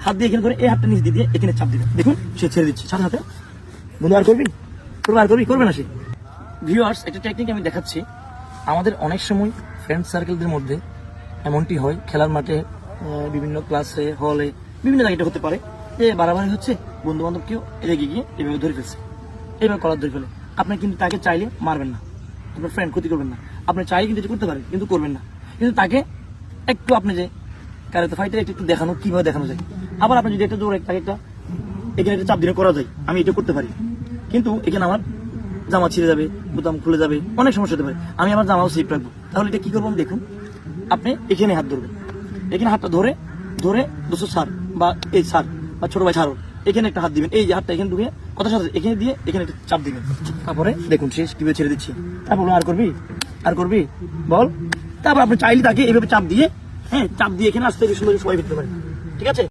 হাত দিয়ে এখানে করে এই হাতটা নিচ দিয়ে এখানে চাপ দিবেন, দেখুন সে ছেড়ে দিচ্ছে সাথে সাথে। বন্ধু আর করবি, করবে না সে। ভিউয়ার্স, একটা টেকনিক আমি দেখাচ্ছি। আমাদের অনেক সময় ফ্রেন্ড সার্কেলদের মধ্যে এমনটি হয়, খেলার মাঠে, বিভিন্ন ক্লাসে, হলে, বিভিন্ন জায়গায় হতে পারে যে বাড়াবাড়ি হচ্ছে, বন্ধু বান্ধব কেউ রেগে গিয়ে এভাবে ধরে ফেলছে, এইভাবে কলার ধরে ফেলে। আপনি কিন্তু তাকে চাইলে মারবেন না, আপনার ফ্রেন্ড ক্ষতি করবেন না। আপনি চাইলে কিন্তু এটা করতে পারেন, কিন্তু করবেন না। কিন্তু তাকে একটু আপনি যে কারাতে ফাইটার একটু দেখানো, কিভাবে দেখানো যায়। আবার আপনি যদি একটা জোরে তাকে একটা এখানে একটা চাপ দিনে করা যায়, আমি এটা করতে পারি, কিন্তু এখানে আমার জামা ছিঁড়ে যাবে, বোতাম খুলে যাবে, অনেক সমস্যা হতে পারে। আমি আমার জামাও সিপ রাখবো, তাহলে এটা কি করবো আমি দেখুন। আপনি এখানে হাত ধরবেন, এখানে হাতটা ধরে ধরে দুশো সার বা এই সার বা ছোট ভাই ছাড়ো, এখানে একটা হাত দিবেন, এই যে হাতটা এখানে ঢুকে কথা সাথে এখানে দিয়ে এখানে একটা চাপ দিবেন। তারপরে দেখুন শেষ কিভাবে ছেড়ে দিচ্ছি। তারপর আর করবি বল। তারপর আপনি চাইলে তাকে এইভাবে চাপ দিয়ে, হ্যাঁ চাপ দিয়ে এখানে আসতে সুন্দর সবাই ফিরতে পারেন। ঠিক আছে।